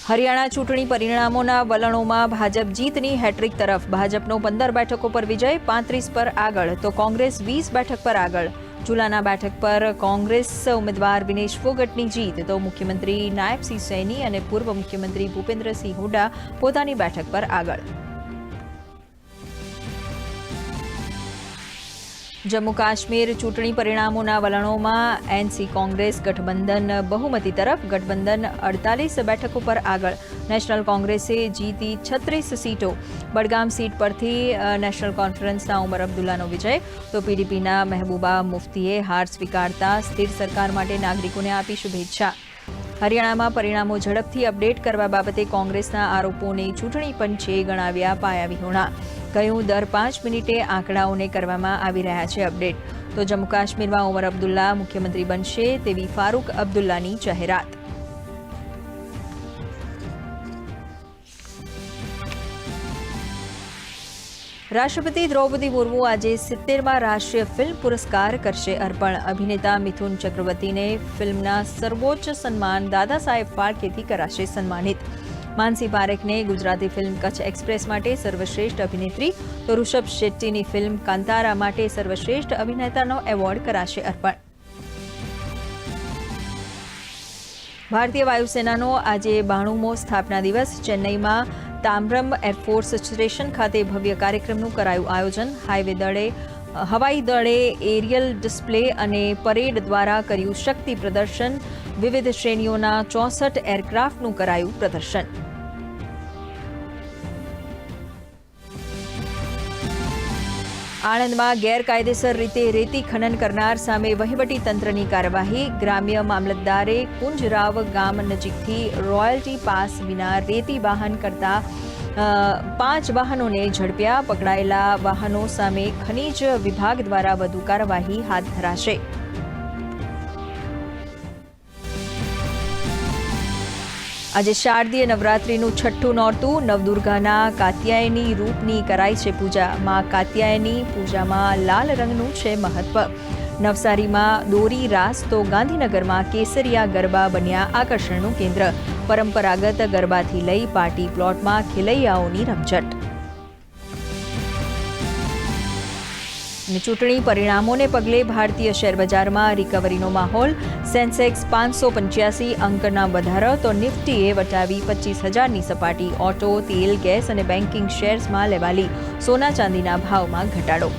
હરિયાણા ચૂંટણી પરિણામોના વલણોમાં ભાજપ જીતની હેટ્રિક તરફ. ભાજપનો 15 બેઠકો પર વિજય, 35 પર આગળ, તો કોંગ્રેસ 20 બેઠક પર આગળ. જુલાના બેઠક પર કોંગ્રેસ ઉમેદવાર વિનેશ ફોગટની જીત, તો મુખ્યમંત્રી નાયબસિંહ સૈની અને પૂર્વ મુખ્યમંત્રી ભૂપેન્દ્રસિંહ હુડ્ડા પોતાની બેઠક પર આગળ. જમ્મુ કાશ્મીર ચૂંટણી પરિણામોના વલણોમાં એનસી કોંગ્રેસ ગઠબંધન બહુમતી તરફ. ગઠબંધન 48 બેઠકો પર આગળ. નેશનલ કોંગ્રેસે જીતી 36 સીટો. બડગામ સીટ પરથી નેશનલ કોન્ફરન્સના ઉમર અબ્દુલ્લાનો વિજય, તો પીડીપીના મહેબૂબા મુફ્તીએ હાર સ્વીકારતા સ્થિર સરકાર માટે નાગરિકોને આપી શુભેચ્છા. હરિયાણામાં પરિણામો ઝડપથી અપડેટ કરવા બાબતે કોંગ્રેસના આરોપોને ચૂંટણી પંચે ગણાવ્યા પાયાવિહોણા. કહ્યું, દર 5 મિનિટે આંકડાઓને કરવામાં આવી રહ્યા છે અપડેટ. તો જમ્મુ કાશ્મીરમાં ઉમર અબ્દુલ્લા મુખ્યમંત્રી બનશે તેવી ફારૂક અબ્દુલ્લાની જાહેરાત. રાષ્ટ્રપતિ દ્રૌપદી મુર્મુ આજે 70મા રાષ્ટ્રીય ફિલ્મ પુરસ્કાર કરશે અર્પણ. અભિનેતા મિથુન ચક્રવર્તીને ફિલ્મના સર્વોચ્ચ સન્માન દાદા સાહેબ ફાળકેથી કરાશે સન્માનિત. માનસી પારેખને ગુજરાતી ફિલ્મ કચ્છ એક્સપ્રેસ માટે સર્વશ્રેષ્ઠ અભિનેત્રી, તો ઋષભ શેટ્ટીની ફિલ્મ કાંતારા માટે સર્વશ્રેષ્ઠ અભિનેતાનો એવોર્ડ કરાશે અર્પણ. ભારતીય વાયુસેનાનો આજે 92મો સ્થાપના દિવસ. ચેન્નઈમાં તામ્બ્રમ એરફોર્સ સ્ટેશન ખાતે ભવ્ય કાર્યક્રમનું કરાયું આયોજન. હવાઈ દળે એરિયલ ડિસ્પ્લે અને પરેડ દ્વારા કર્યું શક્તિ પ્રદર્શન. વિવિધ શ્રેણીઓના 64 એરક્રાફ્ટનું કરાયું પ્રદર્શન. આણંદમાં ગેરકાયદેસર રીતે રેતી ખનન કરનાર સામે વહીવટી તંત્રની કાર્યવાહી. ગ્રામ્ય મામલતદારે કુંજરાવ ગામ નજીકથી રોયલ્ટી પાસ વિના રેતી વાહન કરતા 5 વાહનોને ઝડપ્યા. પકડાયેલા વાહનો સામે ખનીજ વિભાગ દ્વારા વધુ કાર્યવાહી હાથ ધરાશે. આજે શારદીય નવરાત્રિનું 6ઠ્ઠું નોરતું. નવદુર્ગાના કાત્યાયની રૂપની કરાઈ છે પૂજા. માં કાત્યાયની પૂજામાં લાલ રંગનું છે મહત્વ. નવસારીમાં દોરી રાસ, તો ગાંધીનગરમાં કેસરિયા ગરબા બન્યા આકર્ષણનું કેન્દ્ર. પરંપરાગત ગરબાથી લઈ પાર્ટી પ્લોટમાં ખેલૈયાઓની રમઝટ. ચૂંટણી પરિણામોને પગલે ભારતીય શેરબજારમાં રિકવરીનો માહોલ. સેન્સેક્સ 585 અંકના વધારો, તો નિફ્ટીએ વટાવી 25,000ની સપાટી. ઓટો, તેલ, ગેસ અને બેન્કિંગ શેર્સમાં લેવાલી. સોના ચાંદીના ભાવમાં ઘટાડો.